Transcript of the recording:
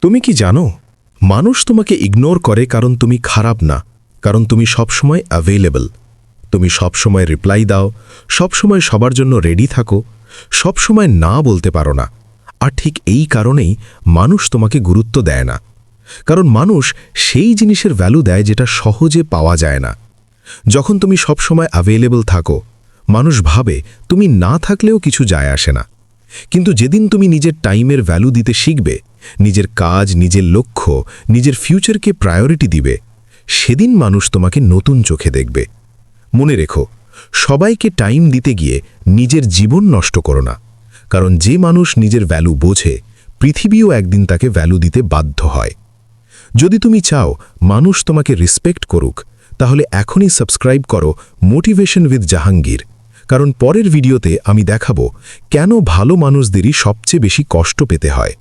তুমি কি জানো, মানুষ তোমাকে ইগনোর করে কারণ তুমি খারাপ না, কারণ তুমি সবসময় অ্যাভেলেবল। তুমি সবসময় রিপ্লাই দাও, সবসময় সবার জন্য রেডি থাকো, সবসময় না বলতে পারো না। আর ঠিক এই কারণেই মানুষ তোমাকে গুরুত্ব দেয় না। কারণ মানুষ সেই জিনিসের ভ্যালু দেয় যেটা সহজে পাওয়া যায় না। যখন তুমি সবসময় অ্যাভেলেবল থাকো, মানুষ ভাবে তুমি না থাকলেও কিছু যায় আসে না। কিন্তু যেদিন তুমি নিজের টাইমের ভ্যালু দিতে শিখবে, নিজের কাজ, নিজের লক্ষ্য, নিজের ফিউচারকে প্রায়োরিটি দিবে, সেদিন মানুষ তোমাকে নতুন চোখে দেখবে। মনে রেখো, সবাইকে টাইম দিতে গিয়ে নিজের জীবন নষ্ট করো না। কারণ যে মানুষ নিজের ভ্যালু বোঝে, পৃথিবীও একদিন তাকে ভ্যালু দিতে বাধ্য হয়। যদি তুমি চাও মানুষ তোমাকে রেসপেক্ট করুক, তাহলে এখনই সাবস্ক্রাইব করো মোটিভেশন উইথ জাহাঙ্গীর। কারণ পরের ভিডিওতে আমি দেখাবো কেন ভালো মানুষদেরই সবচেয়ে বেশি কষ্ট পেতে হয়।